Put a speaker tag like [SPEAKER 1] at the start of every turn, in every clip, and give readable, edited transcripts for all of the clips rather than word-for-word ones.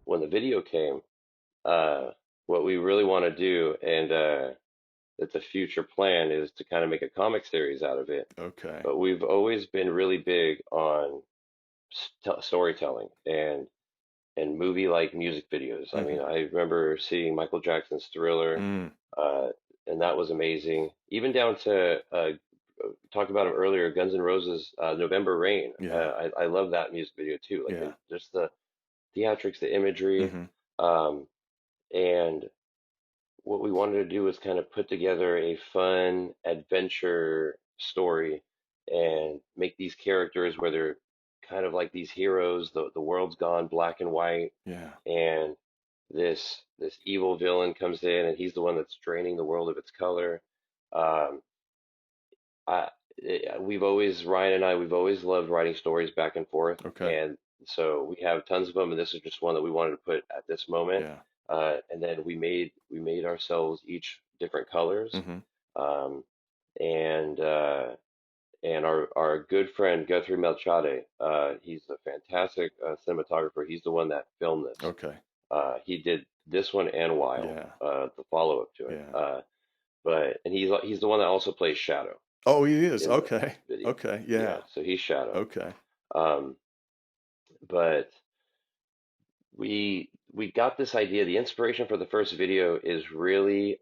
[SPEAKER 1] When the video came, what we really want to do, and it's a future plan, is to kind of make a comic series out of it.
[SPEAKER 2] Okay.
[SPEAKER 1] But we've always been really big on storytelling and movie-like music videos. I mean,
[SPEAKER 2] Hmm.
[SPEAKER 1] I remember seeing Michael Jackson's Thriller,
[SPEAKER 2] Mm.
[SPEAKER 1] uh, and that was amazing. Even down to talked about him earlier, Guns N' Roses' November Rain.
[SPEAKER 2] Yeah.
[SPEAKER 1] I love that music video too. Like,
[SPEAKER 2] Yeah.
[SPEAKER 1] and just the theatrics, the imagery,
[SPEAKER 2] Hmm.
[SPEAKER 1] um, and what we wanted to do was kind of put together a fun adventure story and make these characters where they're kind of like these heroes. The world's gone black and white,
[SPEAKER 2] Yeah.
[SPEAKER 1] and this evil villain comes in, and he's the one that's draining the world of its color. Um, I, we've always, Ryan and I, we've always loved writing stories back and forth,
[SPEAKER 2] Okay.
[SPEAKER 1] and so we have tons of them, and this is just one that we wanted to put at this moment.
[SPEAKER 2] Yeah.
[SPEAKER 1] And then we made ourselves each different colors,
[SPEAKER 2] Hmm.
[SPEAKER 1] um, and our good friend Guthrie Melchade, he's a fantastic cinematographer. He's the one that filmed this.
[SPEAKER 2] Okay.
[SPEAKER 1] He did this one and Wild,
[SPEAKER 2] Yeah.
[SPEAKER 1] the follow-up to it.
[SPEAKER 2] Yeah.
[SPEAKER 1] But and he's the one that also plays Shadow
[SPEAKER 2] Oh, he is.
[SPEAKER 1] in the
[SPEAKER 2] Okay.
[SPEAKER 1] video.
[SPEAKER 2] Okay.
[SPEAKER 1] Yeah,
[SPEAKER 2] Yeah.
[SPEAKER 1] so he's Shadow.
[SPEAKER 2] Okay.
[SPEAKER 1] Um, but we got this idea. The inspiration for the first video is really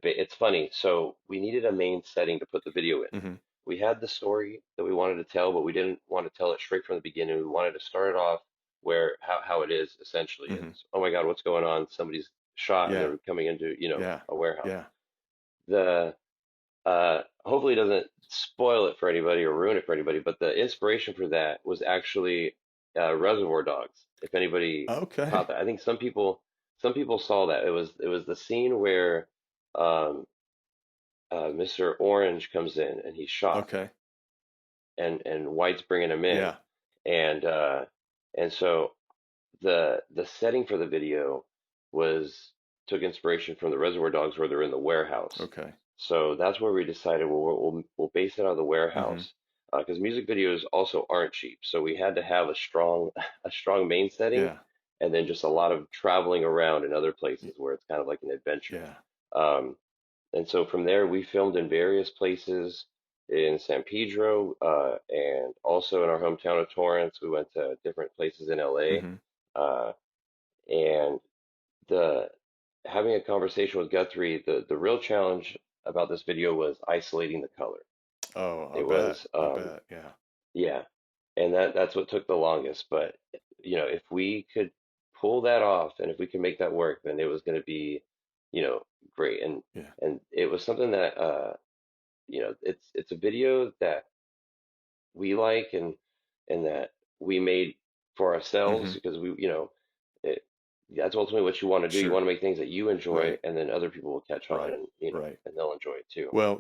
[SPEAKER 1] it's funny. So we needed a main setting to put the video in.
[SPEAKER 2] Hmm.
[SPEAKER 1] We had the story that we wanted to tell, but we didn't want to tell it straight from the beginning. We wanted to start it off where how it is essentially
[SPEAKER 2] Hmm.
[SPEAKER 1] is. Oh my God, what's going on? Somebody's shot and
[SPEAKER 2] Yeah.
[SPEAKER 1] they're coming into,
[SPEAKER 2] Yeah.
[SPEAKER 1] a warehouse.
[SPEAKER 2] Yeah.
[SPEAKER 1] The hopefully it doesn't spoil it for anybody or ruin it for anybody, but the inspiration for that was actually Reservoir Dogs. If anybody
[SPEAKER 2] Okay.
[SPEAKER 1] caught that, I think some people saw that. It was the scene where um, Mr. Orange comes in and he's shot,
[SPEAKER 2] Okay.
[SPEAKER 1] and White's bringing him in,
[SPEAKER 2] Yeah.
[SPEAKER 1] and so the setting for the video was took inspiration from the Reservoir Dogs where they're in the warehouse.
[SPEAKER 2] Okay.
[SPEAKER 1] So that's where we decided we'll base it out of the
[SPEAKER 2] Hmm.
[SPEAKER 1] warehouse because music videos also aren't cheap. So we had to have a strong a strong main setting
[SPEAKER 2] Yeah.
[SPEAKER 1] and then just a lot of traveling around in other
[SPEAKER 2] Y-
[SPEAKER 1] places where it's kind of like an adventure.
[SPEAKER 2] Yeah.
[SPEAKER 1] Um, and so from there, we filmed in various places in San Pedro and also in our hometown of Torrance. We went to different places in LA.
[SPEAKER 2] Hmm.
[SPEAKER 1] Uh, and the having a conversation with Guthrie, the real challenge about this video was isolating the color.
[SPEAKER 2] Oh, I
[SPEAKER 1] It
[SPEAKER 2] bet.
[SPEAKER 1] was,
[SPEAKER 2] I bet. Yeah.
[SPEAKER 1] yeah, and that's what took the longest. But if we could pull that off, and if we could make that work, then it was going to be, great. And
[SPEAKER 2] Yeah.
[SPEAKER 1] and it was something that it's a video that we like and that we made for ourselves
[SPEAKER 2] Hmm.
[SPEAKER 1] because it, that's ultimately what you want to do. You
[SPEAKER 2] Sure.
[SPEAKER 1] want to make things that you enjoy,
[SPEAKER 2] Right.
[SPEAKER 1] and then other people will catch on
[SPEAKER 2] Right.
[SPEAKER 1] and
[SPEAKER 2] Right.
[SPEAKER 1] and they'll enjoy it too.
[SPEAKER 2] Well,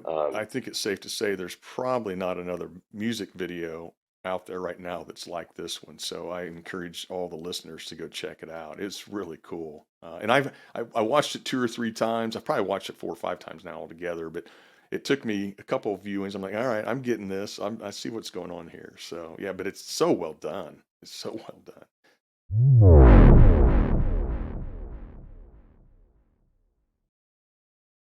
[SPEAKER 1] Um,
[SPEAKER 2] I think it's safe to say there's probably not another music video out there right now that's like this one. So I encourage all the listeners to go check it out. It's really cool. And I watched it two or three times. I've probably watched it four or five times now altogether, but it took me a couple of viewings. I'm like, all right, I'm getting this. I see what's going on here. So yeah, but it's so well done. It's so well done.